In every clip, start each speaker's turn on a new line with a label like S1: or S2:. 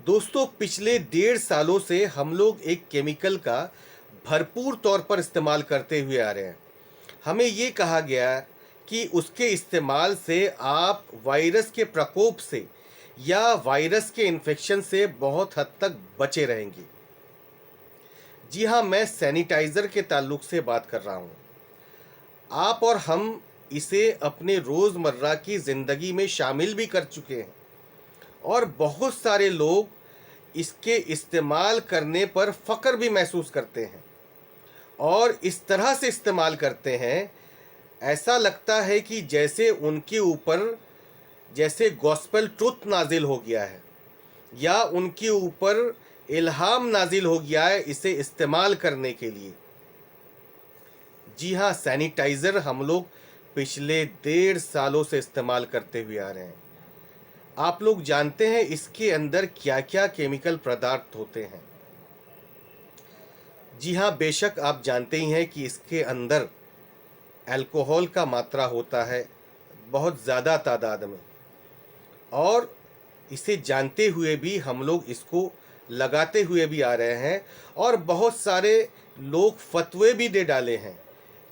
S1: दोस्तों, पिछले 1.5 सालों से हम लोग एक केमिकल का भरपूर तौर पर इस्तेमाल करते हुए आ रहे हैं। हमें ये कहा गया कि उसके इस्तेमाल से आप वायरस के प्रकोप से या वायरस के इन्फेक्शन से बहुत हद तक बचे रहेंगे। जी हाँ, मैं सैनिटाइज़र के ताल्लुक से बात कर रहा हूँ। आप और हम इसे अपने रोज़मर्रा की ज़िंदगी में शामिल भी कर चुके हैं और बहुत सारे लोग इसके इस्तेमाल करने पर फ़ख्र भी महसूस करते हैं और इस तरह से इस्तेमाल करते हैं, ऐसा लगता है कि जैसे उनके ऊपर जैसे गॉस्पेल ट्रुथ नाजिल हो गया है या उनके ऊपर इल्हाम नाजिल हो गया है इसे इस्तेमाल करने के लिए। जी हाँ, सैनिटाइज़र हम लोग पिछले 1.5 सालों से इस्तेमाल करते हुए आ रहे हैं। आप लोग जानते हैं इसके अंदर क्या क्या केमिकल पदार्थ होते हैं? जी हाँ, बेशक आप जानते ही हैं कि इसके अंदर अल्कोहल का मात्रा होता है बहुत ज़्यादा तादाद में, और इसे जानते हुए भी हम लोग इसको लगाते हुए भी आ रहे हैं और बहुत सारे लोग फतवे भी दे डाले हैं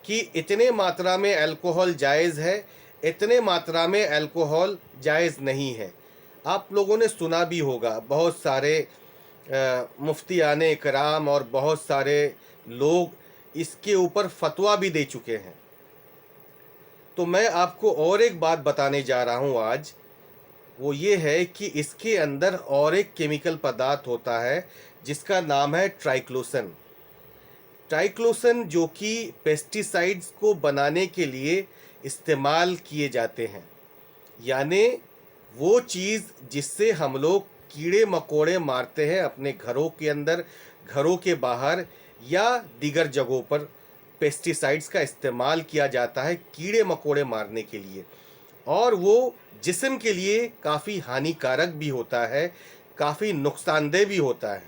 S1: कि इतने मात्रा में अल्कोहल जायज़ है, इतने मात्रा में अल्कोहल जायज़ नहीं है। आप लोगों ने सुना भी होगा, बहुत सारे मुफ्तियाने इकराम और बहुत सारे लोग इसके ऊपर फतवा भी दे चुके हैं। तो मैं आपको और एक बात बताने जा रहा हूँ आज, वो ये है कि इसके अंदर और एक केमिकल पदार्थ होता है जिसका नाम है ट्राइक्लोसन। ट्राइक्लोसन जो कि पेस्टिसाइड्स को बनाने के लिए इस्तेमाल किए जाते हैं, यानी वो चीज़ जिससे हम लोग कीड़े मकोड़े मारते हैं अपने घरों के अंदर, घरों के बाहर या दीगर जगहों पर पेस्टिसाइड्स का इस्तेमाल किया जाता है कीड़े मकोड़े मारने के लिए, और वो जिस्म के लिए काफ़ी हानिकारक भी होता है, काफ़ी नुकसानदेह भी होता है।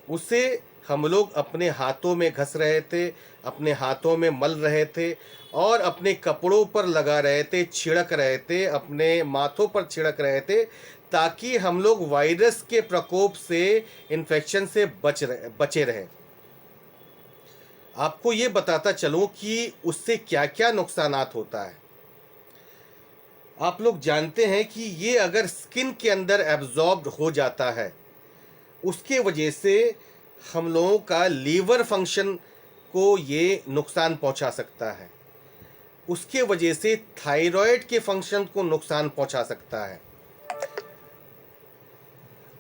S1: उसे हम लोग अपने हाथों में घस रहे थे, अपने हाथों में मल रहे थे और अपने कपड़ों पर लगा रहे थे, छिड़क रहे थे, अपने माथों पर छिड़क रहे थे, ताकि हम लोग वायरस के प्रकोप से, इन्फेक्शन से बचे रहें। आपको ये बताता चलूँ कि उससे क्या क्या नुकसानात होता है। आप लोग जानते हैं कि ये अगर स्किन के अंदर एब्जॉर्ब्ड हो जाता है, उसके वजह से हम लोगों का लीवर फंक्शन को ये नुकसान पहुंचा सकता है, उसके वजह से थायराइड के फंक्शन को नुकसान पहुंचा सकता है।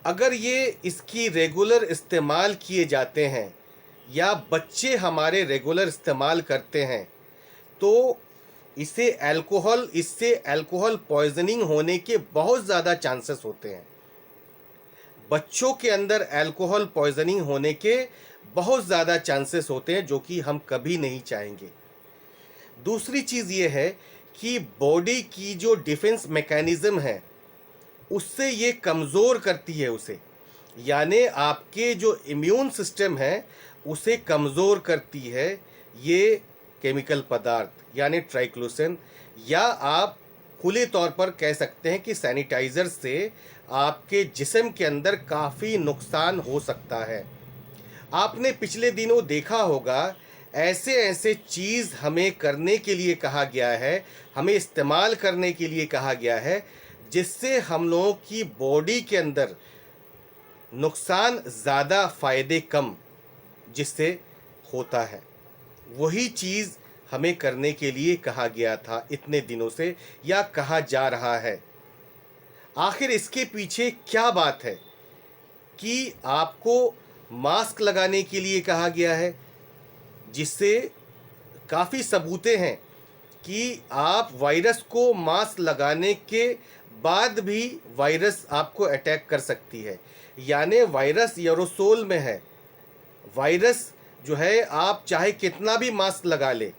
S1: अगर ये इसकी रेगुलर इस्तेमाल किए जाते हैं या बच्चे हमारे रेगुलर इस्तेमाल करते हैं तो इससे अल्कोहल पॉइजनिंग होने के बहुत ज़्यादा चांसेस होते हैं। बच्चों के अंदर अल्कोहल पॉइजनिंग होने के बहुत ज़्यादा चांसेस होते हैं, जो कि हम कभी नहीं चाहेंगे। दूसरी चीज़ ये है कि बॉडी की जो डिफेंस मैकेनिज़्म है उससे ये कमज़ोर करती है उसे, यानी आपके जो इम्यून सिस्टम है उसे कमज़ोर करती है ये केमिकल पदार्थ यानी ट्राइक्लोसन, या आप खुले तौर पर कह सकते हैं कि सैनिटाइज़र से आपके जिस्म के अंदर काफ़ी नुकसान हो सकता है। आपने पिछले दिनों देखा होगा, ऐसे ऐसे चीज़ हमें करने के लिए कहा गया है, हमें इस्तेमाल करने के लिए कहा गया है, जिससे हम लोगों की बॉडी के अंदर नुकसान ज़्यादा फ़ायदे कम जिससे होता है। वही चीज़ हमें करने के लिए कहा गया था इतने दिनों से, या कहा जा रहा है। आखिर इसके पीछे क्या बात है कि आपको मास्क लगाने के लिए कहा गया है, जिससे काफ़ी सबूतें हैं कि आप वायरस को मास्क लगाने के बाद भी वायरस आपको अटैक कर सकती है, यानी वायरस एरोसोल में है। वायरस जो है, आप चाहे कितना भी मास्क लगा ले,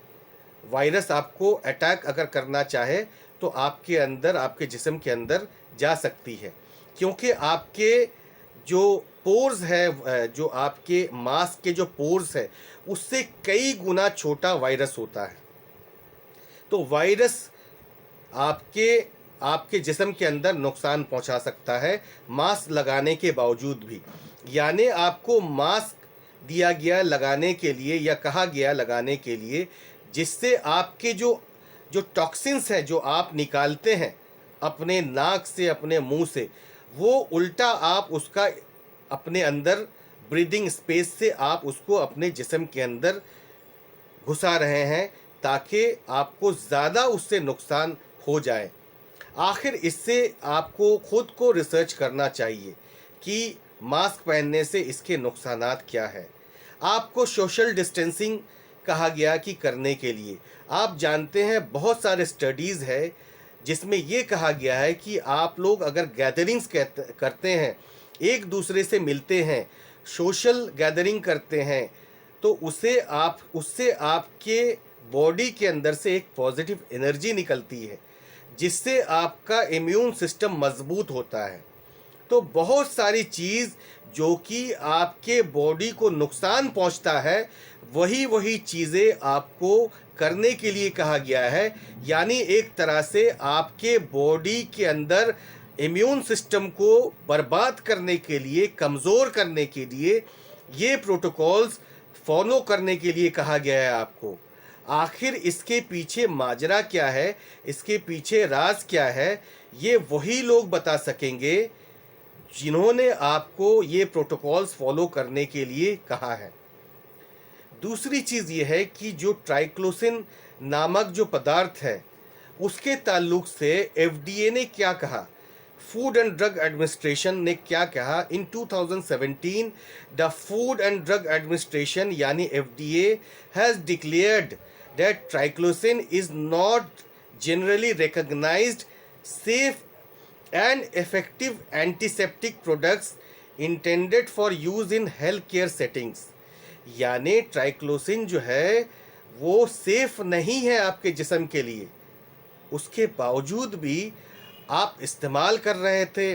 S1: वायरस आपको अटैक अगर करना चाहे तो आपके अंदर, आपके जिस्म के अंदर जा सकती है, क्योंकि आपके जो पोर्स है, जो आपके मास्क के जो पोर्स है उससे कई गुना छोटा वायरस होता है। तो वायरस आपके आपके जिस्म के अंदर नुकसान पहुंचा सकता है मास्क लगाने के बावजूद भी। यानी आपको मास्क दिया गया लगाने के लिए या कहा गया लगाने के लिए, जिससे आपके जो जो टॉक्सिन्स हैं जो आप निकालते हैं अपने नाक से, अपने मुंह से, वो उल्टा आप उसका अपने अंदर ब्रीदिंग स्पेस से आप उसको अपने जिस्म के अंदर घुसा रहे हैं, ताकि आपको ज़्यादा उससे नुकसान हो जाए। आखिर इससे आपको खुद को रिसर्च करना चाहिए कि मास्क पहनने से इसके नुकसानात क्या है। आपको सोशल डिस्टेंसिंग कहा गया कि करने के लिए, आप जानते हैं बहुत सारे स्टडीज़ है जिसमें ये कहा गया है कि आप लोग अगर गैदरिंग्स करते हैं, एक दूसरे से मिलते हैं, सोशल गैदरिंग करते हैं, तो उससे आपके बॉडी के अंदर से एक पॉजिटिव एनर्जी निकलती है, जिससे आपका इम्यून सिस्टम मजबूत होता है। तो बहुत सारी चीज़ जो कि आपके बॉडी को नुकसान पहुंचता है, वही चीज़ें आपको करने के लिए कहा गया है। यानी एक तरह से आपके बॉडी के अंदर इम्यून सिस्टम को बर्बाद करने के लिए, कमज़ोर करने के लिए ये प्रोटोकॉल्स फॉलो करने के लिए कहा गया है आपको। आखिर इसके पीछे माजरा क्या है, इसके पीछे राज क्या है, ये वही लोग बता सकेंगे जिन्होंने आपको ये प्रोटोकॉल्स फॉलो करने के लिए कहा है। दूसरी चीज़ ये है कि जो ट्राइक्लोसिन नामक जो पदार्थ है, उसके ताल्लुक से एफडीए ने क्या कहा, फूड एंड ड्रग एडमिनिस्ट्रेशन ने क्या कहा। In 2017 the food and drug administration यानी FDA has declared that triclosan is not generally recognised safe and effective antiseptic products intended for use in health care settings। यानी ट्राइक्लोसिन जो है वो safe नहीं है आपके जिस्म के लिए, उसके बावजूद भी आप इस्तेमाल कर रहे थे,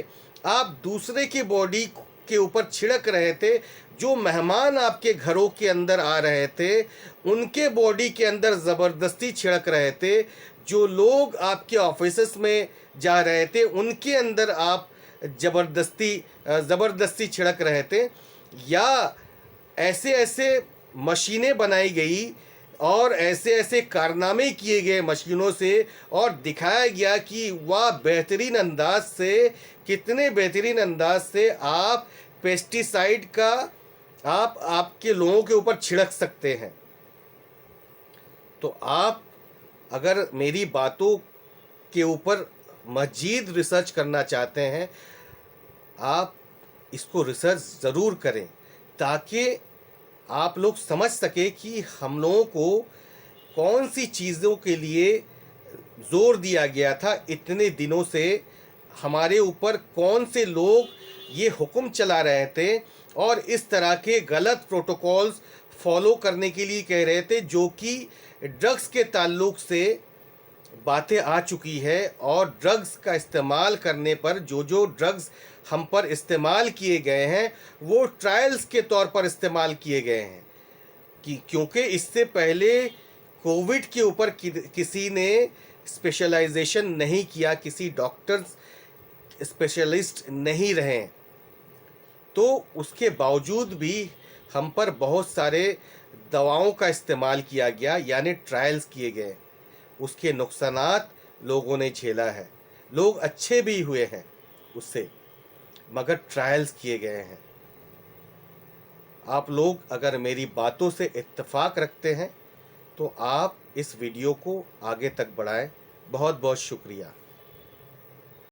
S1: आप दूसरे के बॉडी के ऊपर छिड़क रहे थे। जो मेहमान आपके घरों के अंदर आ रहे थे, उनके बॉडी के अंदर ज़बरदस्ती छिड़क रहे थे। जो लोग आपके ऑफिस में जा रहे थे, उनके अंदर आप ज़बरदस्ती छिड़क रहे थे। या ऐसे ऐसे मशीनें बनाई गई और ऐसे ऐसे कारनामे किए गए मशीनों से, और दिखाया गया कि वाह बेहतरीन अंदाज से, कितने बेहतरीन अंदाज से आप पेस्टिसाइड का आपके लोगों के ऊपर छिड़क सकते हैं। तो आप अगर मेरी बातों के ऊपर मज़ीद रिसर्च करना चाहते हैं, आप इसको रिसर्च ज़रूर करें, ताकि आप लोग समझ सके कि हम लोगों को कौन सी चीज़ों के लिए ज़ोर दिया गया था इतने दिनों से, हमारे ऊपर कौन से लोग ये हुक्म चला रहे थे और इस तरह के गलत प्रोटोकॉल्स फॉलो करने के लिए कह रहे थे, जो कि ड्रग्स के ताल्लुक से बातें आ चुकी है। और ड्रग्स का इस्तेमाल करने पर जो ड्रग्स हम पर इस्तेमाल किए गए हैं, वो ट्रायल्स के तौर पर इस्तेमाल किए गए हैं क्योंकि इससे पहले कोविड के ऊपर किसी ने स्पेशलाइजेशन नहीं किया, किसी डॉक्टर्स स्पेशलिस्ट नहीं रहे, तो उसके बावजूद भी हम पर बहुत सारे दवाओं का इस्तेमाल किया गया, यानी ट्रायल्स किए गए। उसके नुकसानात लोगों ने झेला है, लोग अच्छे भी हुए हैं उससे, मगर ट्रायल्स किए गए हैं। आप लोग अगर मेरी बातों से इत्तेफाक रखते हैं तो आप इस वीडियो को आगे तक बढ़ाएं। बहुत बहुत शुक्रिया।